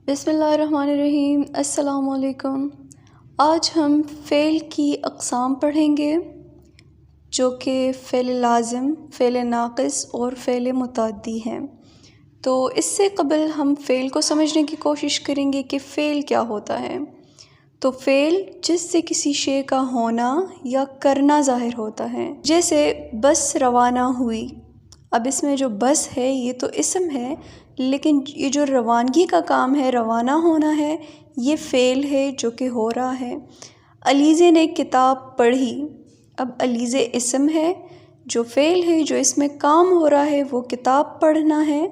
بسم اللہ الرحمن الرحیم۔ السلام علیکم۔ آج ہم فعل کی اقسام پڑھیں گے جو کہ فعل لازم، فعل ناقص اور فعل متعدی ہیں۔ تو اس سے قبل ہم فعل کو سمجھنے کی کوشش کریں گے کہ فعل کیا ہوتا ہے۔ تو فعل جس سے کسی شے کا ہونا یا کرنا ظاہر ہوتا ہے، جیسے بس روانہ ہوئی۔ اب اس میں جو بس ہے یہ تو اسم ہے، لیکن یہ جو روانگی کا کام ہے، روانہ ہونا ہے، یہ فعل ہے جو کہ ہو رہا ہے۔ علیزے نے کتاب پڑھی۔ اب علیزے اسم ہے، جو فعل ہے، جو اس میں کام ہو رہا ہے وہ کتاب پڑھنا ہے۔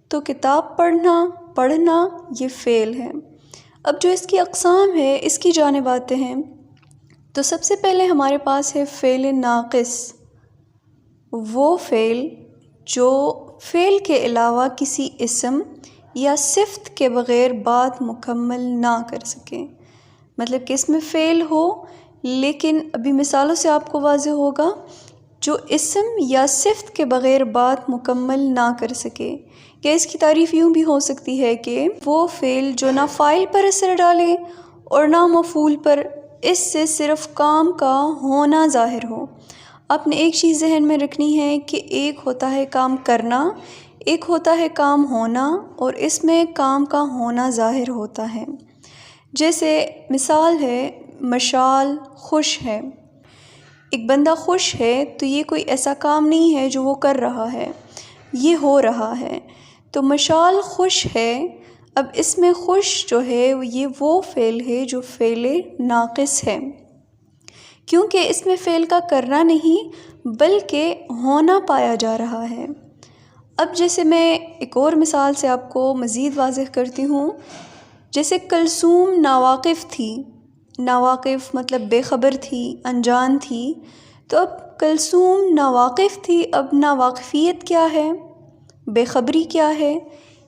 تو کتاب پڑھنا یہ فعل ہے۔ اب جو اس کی اقسام ہے اس کی جانب آتے ہیں۔ تو سب سے پہلے ہمارے پاس ہے فعل ناقص، وہ فعل جو فعل کے علاوہ کسی اسم یا صفت کے بغیر بات مکمل نہ کر سکے۔ مطلب کہ اس میں فعل ہو لیکن ابھی مثالوں سے آپ کو واضح ہوگا، جو اسم یا صفت کے بغیر بات مکمل نہ کر سکے۔ یا اس کی تعریف یوں بھی ہو سکتی ہے کہ وہ فعل جو نہ فاعل پر اثر ڈالے اور نہ مفعول پر، اس سے صرف کام کا ہونا ظاہر ہو۔ آپ نے ایک چیز ذہن میں رکھنی ہے کہ ایک ہوتا ہے کام کرنا، ایک ہوتا ہے کام ہونا، اور اس میں کام کا ہونا ظاہر ہوتا ہے۔ جیسے مثال ہے، مشال خوش ہے۔ ایک بندہ خوش ہے تو یہ کوئی ایسا کام نہیں ہے جو وہ کر رہا ہے، یہ ہو رہا ہے۔ تو مشال خوش ہے۔ اب اس میں خوش جو ہے یہ وہ فعل ہے جو فعل ناقص ہے، کیونکہ اس میں فعل کا کرنا نہیں بلکہ ہونا پایا جا رہا ہے۔ اب جیسے میں ایک اور مثال سے آپ کو مزید واضح کرتی ہوں، جیسے کلثوم ناواقف تھی۔ ناواقف مطلب بے خبر تھی، انجان تھی۔ تو اب کلثوم ناواقف تھی، اب ناواقفیت کیا ہے، بے خبری کیا ہے؟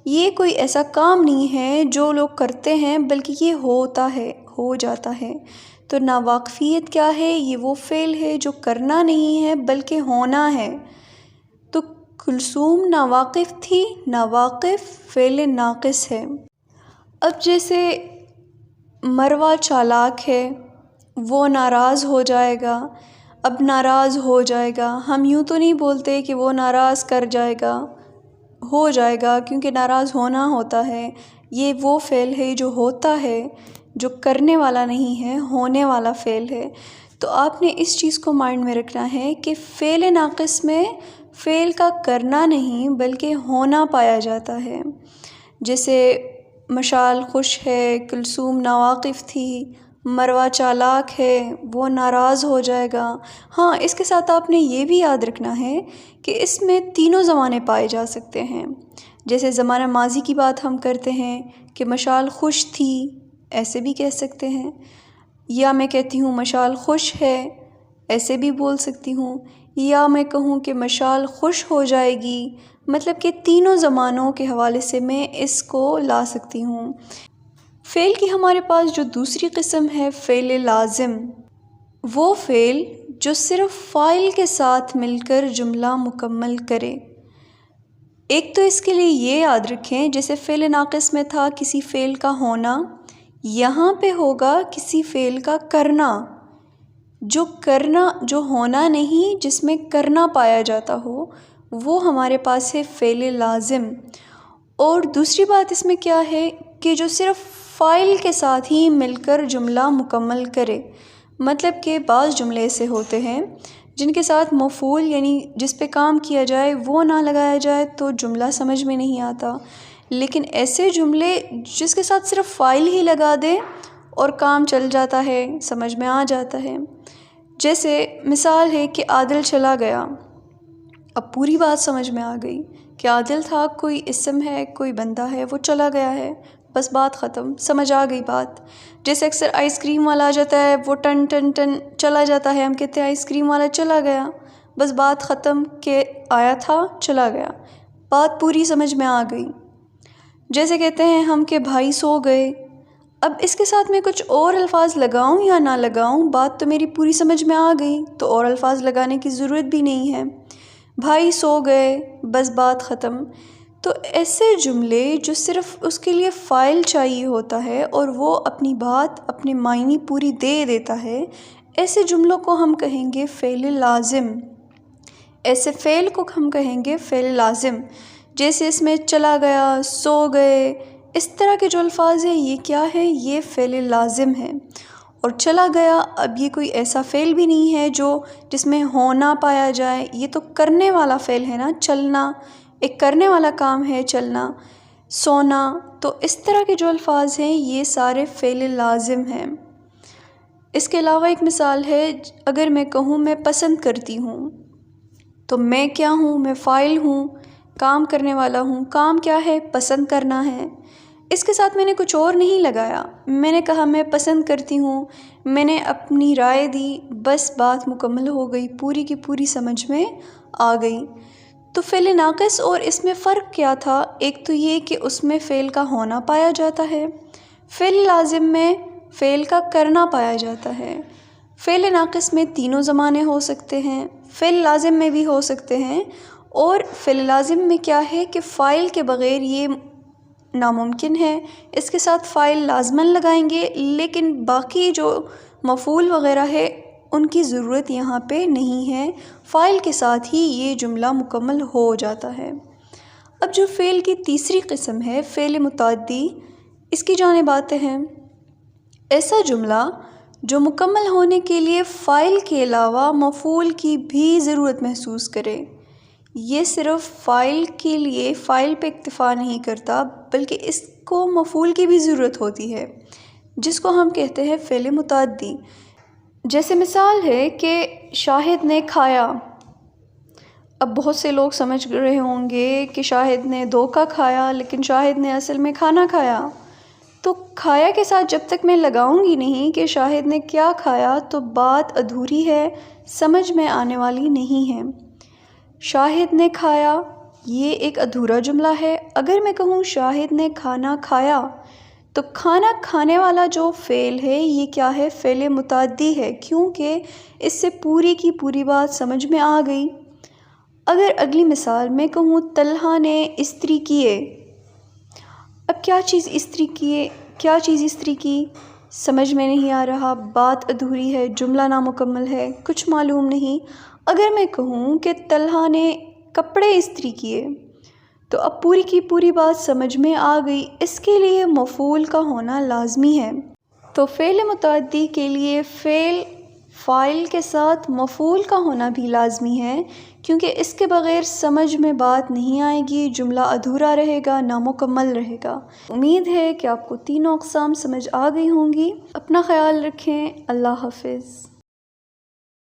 یہ کوئی ایسا کام نہیں ہے جو لوگ کرتے ہیں، بلکہ یہ ہوتا ہے، ہو جاتا ہے۔ تو ناواقفیت کیا ہے؟ یہ وہ فعل ہے جو کرنا نہیں ہے بلکہ ہونا ہے۔ تو کلثوم ناواقف تھی، ناواقف فعل ناقص ہے۔ اب جیسے مروہ چالاک ہے، وہ ناراض ہو جائے گا۔ اب ناراض ہو جائے گا، ہم یوں تو نہیں بولتے کہ وہ ناراض کر جائے گا، ہو جائے گا، کیونکہ ناراض ہونا ہوتا ہے۔ یہ وہ فعل ہے جو ہوتا ہے، جو کرنے والا نہیں ہے، ہونے والا فعل ہے۔ تو آپ نے اس چیز کو مائنڈ میں رکھنا ہے کہ فعل ناقص میں فعل کا کرنا نہیں بلکہ ہونا پایا جاتا ہے۔ جیسے مشال خوش ہے، کلثوم ناواقف تھی، مروہ چالاک ہے، وہ ناراض ہو جائے گا۔ ہاں، اس کے ساتھ آپ نے یہ بھی یاد رکھنا ہے کہ اس میں تینوں زمانے پائے جا سکتے ہیں۔ جیسے زمانہ ماضی کی بات ہم کرتے ہیں کہ مشال خوش تھی، ایسے بھی کہہ سکتے ہیں، یا میں کہتی ہوں مشال خوش ہے، ایسے بھی بول سکتی ہوں، یا میں کہوں کہ مشال خوش ہو جائے گی۔ مطلب کہ تینوں زمانوں کے حوالے سے میں اس کو لا سکتی ہوں۔ فعل کی ہمارے پاس جو دوسری قسم ہے فعل لازم، وہ فعل جو صرف فاعل کے ساتھ مل کر جملہ مکمل کرے۔ ایک تو اس کے لیے یہ یاد رکھیں، جیسے فعل ناقص میں تھا کسی فعل کا ہونا، یہاں پہ ہوگا کسی فعل کا کرنا۔ جو ہونا نہیں، جس میں کرنا پایا جاتا ہو، وہ ہمارے پاس ہے فعل لازم۔ اور دوسری بات اس میں کیا ہے کہ جو صرف فاعل کے ساتھ ہی مل کر جملہ مکمل کرے۔ مطلب کہ بعض جملے ایسے ہوتے ہیں جن کے ساتھ مفعول یعنی جس پہ کام کیا جائے وہ نہ لگایا جائے تو جملہ سمجھ میں نہیں آتا، لیکن ایسے جملے جس کے ساتھ صرف فاعل ہی لگا دے اور کام چل جاتا ہے، سمجھ میں آ جاتا ہے۔ جیسے مثال ہے کہ عادل چلا گیا۔ اب پوری بات سمجھ میں آ گئی کہ عادل تھا، کوئی اسم ہے، کوئی بندہ ہے، وہ چلا گیا ہے، بس بات ختم، سمجھ آ گئی بات۔ جیسے اکثر آئس کریم والا آ جاتا ہے، وہ ٹن ٹن ٹن چلا جاتا ہے، ہم کہتے ہیں آئس کریم والا چلا گیا، بس بات ختم کہ آیا تھا چلا گیا، بات پوری سمجھ میں آ گئی۔ جیسے کہتے ہیں ہم کہ بھائی سو گئے۔ اب اس کے ساتھ میں کچھ اور الفاظ لگاؤں یا نہ لگاؤں، بات تو میری پوری سمجھ میں آ گئی، تو اور الفاظ لگانے کی ضرورت بھی نہیں ہے۔ بھائی سو گئے، بس بات ختم۔ تو ایسے جملے جو صرف اس کے لیے فاعل چاہیے ہوتا ہے اور وہ اپنی بات اپنے معنی پوری دے دیتا ہے، ایسے جملوں کو ہم کہیں گے فعل لازم۔ ایسے فعل کو ہم کہیں گے فعل لازم، جیسے اس میں چلا گیا، سو گئے، اس طرح کے جو الفاظ ہیں یہ کیا ہے؟ یہ فعل لازم ہے۔ اور چلا گیا، اب یہ کوئی ایسا فعل بھی نہیں ہے جس میں ہونا پایا جائے، یہ تو کرنے والا فعل ہے نا، چلنا ایک کرنے والا کام ہے، چلنا، سونا، تو اس طرح کے جو الفاظ ہیں یہ سارے فعل لازم ہیں۔ اس کے علاوہ ایک مثال ہے، اگر میں کہوں میں پسند کرتی ہوں، تو میں کیا ہوں؟ میں فاعل ہوں، کام کرنے والا ہوں۔ کام کیا ہے؟ پسند کرنا ہے۔ اس کے ساتھ میں نے کچھ اور نہیں لگایا، میں نے کہا میں پسند کرتی ہوں، میں نے اپنی رائے دی، بس بات مکمل ہو گئی، پوری کی پوری سمجھ میں آ گئی۔ تو فعل ناقص اور اس میں فرق کیا تھا؟ ایک تو یہ کہ اس میں فعل کا ہونا پایا جاتا ہے، فعل لازم میں فعل کا کرنا پایا جاتا ہے۔ فعل ناقص میں تینوں زمانے ہو سکتے ہیں، فعل لازم میں بھی ہو سکتے ہیں، اور فعل لازم میں کیا ہے کہ فاعل کے بغیر یہ ناممکن ہے، اس کے ساتھ فاعل لازماً لگائیں گے، لیکن باقی جو مفعول وغیرہ ہے ان کی ضرورت یہاں پہ نہیں ہے، فاعل کے ساتھ ہی یہ جملہ مکمل ہو جاتا ہے۔ اب جو فعل کی تیسری قسم ہے فعل متعدی، اس کی جانب آتے ہیں۔ ایسا جملہ جو مکمل ہونے کے لیے فاعل کے علاوہ مفعول کی بھی ضرورت محسوس کرے۔ یہ صرف فاعل کے لیے فاعل پہ اکتفا نہیں کرتا، بلکہ اس کو مفعول کی بھی ضرورت ہوتی ہے، جس کو ہم کہتے ہیں فعل متعدی۔ جیسے مثال ہے کہ شاہد نے کھایا۔ اب بہت سے لوگ سمجھ رہے ہوں گے کہ شاہد نے دھوکہ کھایا، لیکن شاہد نے اصل میں کھانا کھایا۔ تو کھایا کے ساتھ جب تک میں لگاؤں گی نہیں کہ شاہد نے کیا کھایا تو بات ادھوری ہے، سمجھ میں آنے والی نہیں ہے۔ شاہد نے کھایا یہ ایک ادھورا جملہ ہے۔ اگر میں کہوں شاہد نے کھانا کھایا، تو کھانا کھانے والا جو فعل ہے یہ کیا ہے؟ فعل متعدی ہے، کیونکہ اس سے پوری کی پوری بات سمجھ میں آ گئی۔ اگر اگلی مثال میں کہوں طلحہ نے استری کیے، اب کیا چیز استری کیے، کیا چیز استری کی، سمجھ میں نہیں آ رہا، بات ادھوری ہے، جملہ نامکمل ہے، کچھ معلوم نہیں۔ اگر میں کہوں کہ طلحہ نے کپڑے استری کیے، تو اب پوری کی پوری بات سمجھ میں آ گئی، اس کے لیے مفعول کا ہونا لازمی ہے۔ تو فعل متعدی کے لیے فاعل کے ساتھ مفعول کا ہونا بھی لازمی ہے، کیونکہ اس کے بغیر سمجھ میں بات نہیں آئے گی، جملہ ادھورا رہے گا، نامکمل رہے گا۔ امید ہے کہ آپ کو تینوں اقسام سمجھ آ گئی ہوں گی۔ اپنا خیال رکھیں، اللہ حافظ۔